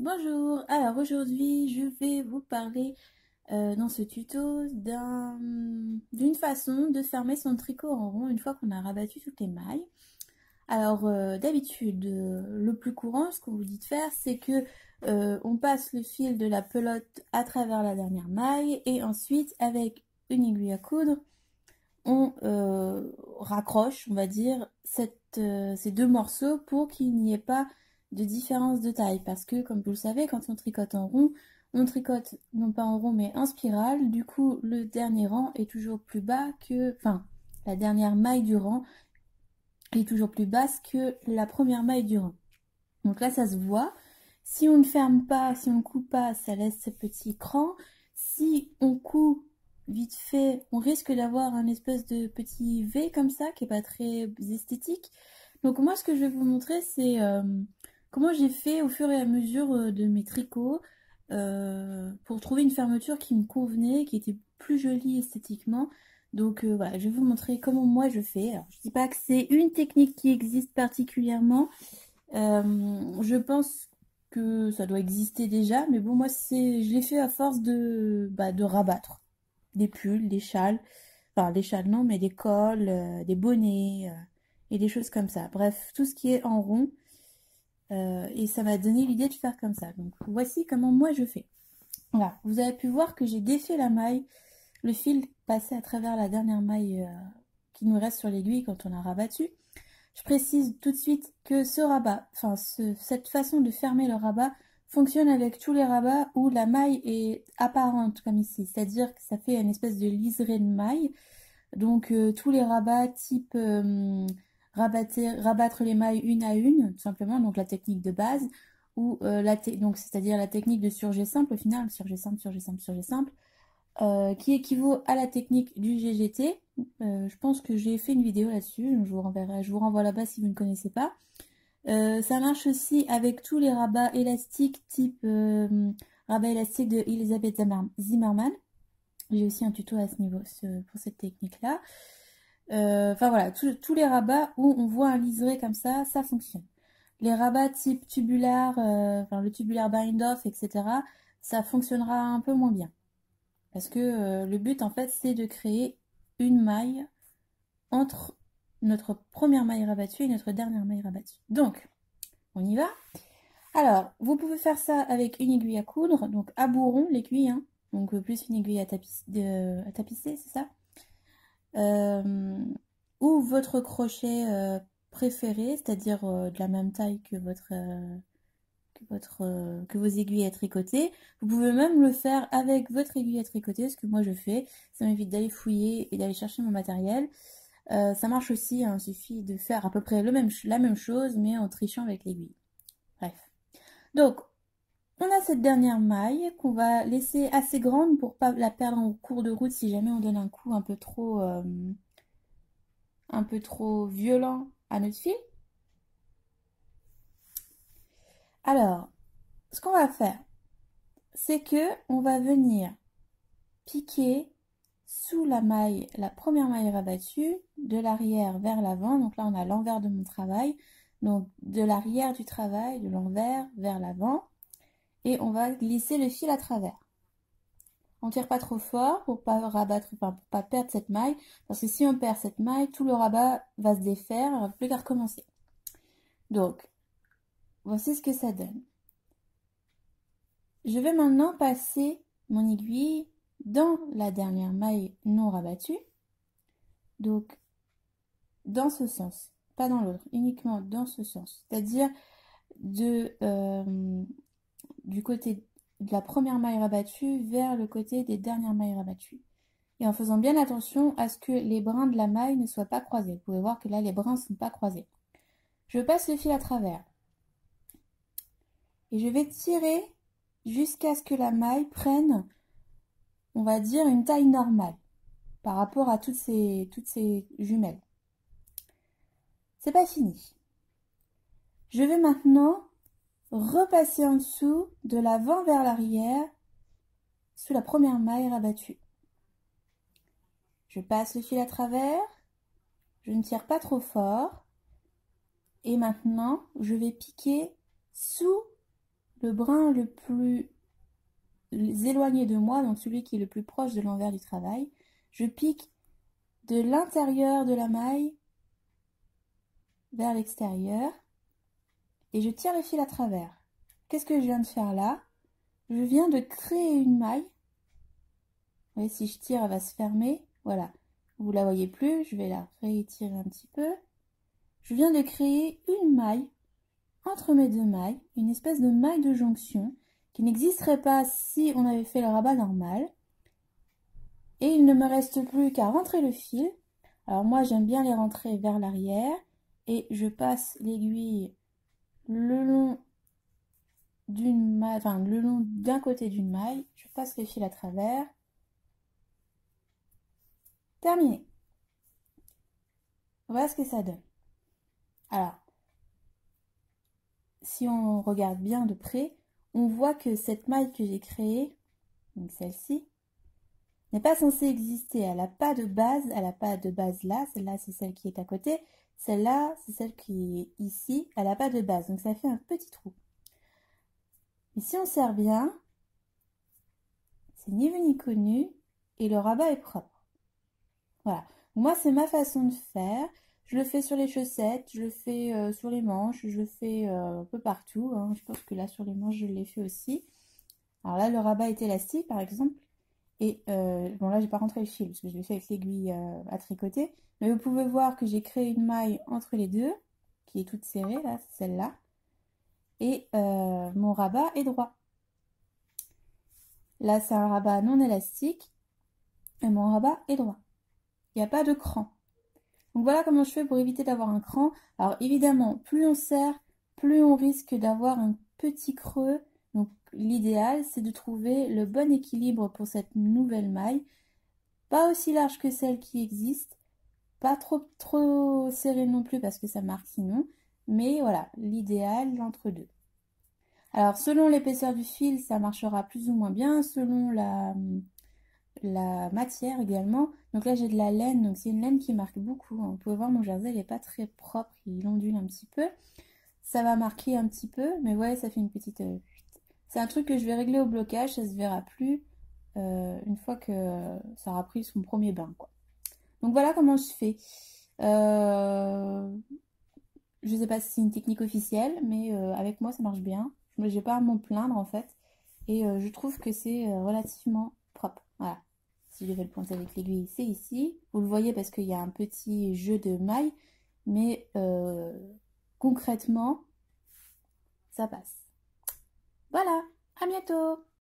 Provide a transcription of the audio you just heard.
Bonjour, alors aujourd'hui je vais vous parler dans ce tuto d'une façon de fermer son tricot en rond une fois qu'on a rabattu toutes les mailles. Alors d'habitude le plus courant, ce qu'on vous dit de faire, c'est que on passe le fil de la pelote à travers la dernière maille et ensuite avec une aiguille à coudre on raccroche, on va dire, ces deux morceaux pour qu'il n'y ait pas de différence de taille. Parce que, comme vous le savez, quand on tricote en rond, on tricote non pas en rond mais en spirale. Du coup, le dernier rang est toujours plus bas que... Enfin, la dernière maille du rang est toujours plus basse que la première maille du rang. Donc là, ça se voit. Si on ne ferme pas, si on ne coupe pas, ça laisse ce petit cran. Si on coupe vite fait, on risque d'avoir un espèce de petit V comme ça, qui n'est pas très esthétique. Donc moi, ce que je vais vous montrer, c'est comment j'ai fait au fur et à mesure de mes tricots pour trouver une fermeture qui me convenait, qui était plus jolie esthétiquement. Donc voilà, je vais vous montrer comment moi je fais. Alors, je ne dis pas que c'est une technique qui existe particulièrement. Je pense que ça doit exister déjà, mais bon, moi, je l'ai fait à force de rabattre des pulls, des châles, enfin, des châles non, mais des cols, des bonnets, et des choses comme ça. Bref, tout ce qui est en rond, et ça m'a donné l'idée de faire comme ça. Donc, voici comment moi je fais. Voilà, vous avez pu voir que j'ai défait la maille, le fil passé à travers la dernière maille qui nous reste sur l'aiguille quand on a rabattu. Je précise tout de suite que ce rabat, enfin cette façon de fermer le rabat fonctionne avec tous les rabats où la maille est apparente comme ici, c'est-à-dire que ça fait une espèce de liseré de maille. Donc tous les rabats type rabattre les mailles une à une, tout simplement, donc la technique de base, ou donc c'est-à-dire la technique de surjet simple au final, surjet simple, surjet simple, surjet simple, qui équivaut à la technique du GGT. Je pense que j'ai fait une vidéo là-dessus, je vous renvoie là-bas si vous ne connaissez pas. Ça marche aussi avec tous les rabats élastiques type rabat élastique de Elisabeth Zimmermann. J'ai aussi un tuto à ce niveau pour cette technique-là. Enfin voilà, tous les rabats où on voit un liseré comme ça fonctionne. Les rabats type tubulaire, enfin le tubulaire bind-off, etc., ça fonctionnera un peu moins bien. Parce que le but, en fait, c'est de créer une maille entre notre première maille rabattue et notre dernière maille rabattue. Donc, on y va. Alors, vous pouvez faire ça avec une aiguille à coudre, donc à bourron, l'aiguille, hein, donc plus une aiguille à tapisser, c'est ça, ou votre crochet préféré, c'est-à-dire de la même taille que que vos aiguilles à tricoter. Vous pouvez même le faire avec votre aiguille à tricoter, ce que moi je fais. Ça m'évite d'aller fouiller et d'aller chercher mon matériel. Ça marche aussi, hein, il suffit de faire à peu près la même chose, mais en trichant avec l'aiguille. Bref. Donc, on a cette dernière maille qu'on va laisser assez grande pour pas la perdre en cours de route si jamais on donne un coup un peu trop violent à notre fil. Alors, ce qu'on va faire, c'est que on va venir piquer sous la maille, la première maille rabattue, de l'arrière vers l'avant. Donc là, on a l'envers de mon travail. Donc de l'arrière du travail, de l'envers vers l'avant. Et on va glisser le fil à travers. On tire pas trop fort pour pas rabattre, enfin, pour pas perdre cette maille. Parce que si on perd cette maille, tout le rabat va se défaire, on va plus qu'à recommencer. Donc, voici ce que ça donne. Je vais maintenant passer mon aiguille dans la dernière maille non rabattue. Donc, dans ce sens, pas dans l'autre, uniquement dans ce sens. C'est-à-dire du côté de la première maille rabattue vers le côté des dernières mailles rabattues. Et en faisant bien attention à ce que les brins de la maille ne soient pas croisés. Vous pouvez voir que là, les brins ne sont pas croisés. Je passe le fil à travers. Et je vais tirer jusqu'à ce que la maille prenne, on va dire, une taille normale par rapport à toutes ces jumelles. C'est pas fini. Je vais maintenant repasser en dessous de l'avant vers l'arrière sous la première maille rabattue. Je passe le fil à travers, je ne tire pas trop fort et maintenant je vais piquer sous le brin le plus éloigné de moi, donc celui qui est le plus proche de l'envers du travail, je pique de l'intérieur de la maille vers l'extérieur et je tire le fil à travers. Qu'est-ce que je viens de faire là? Je viens de créer une maille. Vous voyez, si je tire, elle va se fermer. Voilà. Vous la voyez plus, je vais la réétirer un petit peu. Je viens de créer une maille entre mes deux mailles, une espèce de maille de jonction qui n'existerait pas si on avait fait le rabat normal. Et il ne me reste plus qu'à rentrer le fil. Alors moi, j'aime bien les rentrer vers l'arrière et je passe l'aiguille le long d'une maille, enfin le long d'un côté d'une maille, je passe le fil à travers. Terminé. Voilà ce que ça donne. Alors, si on regarde bien de près, on voit que cette maille que j'ai créée, donc celle-ci, n'est pas censée exister. Elle n'a pas de base, elle n'a pas de base là. Celle-là, c'est celle qui est à côté. Celle-là, c'est celle qui est ici. Elle n'a pas de base, donc ça fait un petit trou. Mais si on serre bien, c'est ni vu ni connu et le rabat est propre. Voilà. Moi, c'est ma façon de faire. Je le fais sur les chaussettes, je le fais sur les manches, je le fais un peu partout, hein. Je pense que là, sur les manches, je l'ai fait aussi. Alors là, le rabat est élastique, par exemple. Et bon, là, j'ai pas rentré le fil parce que je l'ai fait avec l'aiguille à tricoter. Mais vous pouvez voir que j'ai créé une maille entre les deux, qui est toute serrée, là, c'est celle-là. Et mon rabat est droit. Là, c'est un rabat non élastique. Et mon rabat est droit. Il n'y a pas de cran. Donc voilà comment je fais pour éviter d'avoir un cran. Alors évidemment, plus on serre, plus on risque d'avoir un petit creux. Donc l'idéal, c'est de trouver le bon équilibre pour cette nouvelle maille. Pas aussi large que celle qui existe. Pas trop serré non plus parce que ça marque sinon. Mais voilà, l'idéal entre deux. Alors selon l'épaisseur du fil, ça marchera plus ou moins bien. Selon la matière également. Donc là j'ai de la laine, donc c'est une laine qui marque beaucoup. Vous pouvez voir mon jersey, il n'est pas très propre, il ondule un petit peu. Ça va marquer un petit peu, mais ouais, ça fait une petite... C'est un truc que je vais régler au blocage, ça se verra plus une fois que ça aura pris son premier bain, quoi. Donc voilà comment je fais. Je sais pas si c'est une technique officielle, mais avec moi ça marche bien. Je n'ai pas à m'en plaindre en fait. Et je trouve que c'est relativement propre. Voilà. Si je vais le pointer avec l'aiguille, c'est ici. Vous le voyez parce qu'il y a un petit jeu de mailles. Mais concrètement, ça passe. Voilà. À bientôt.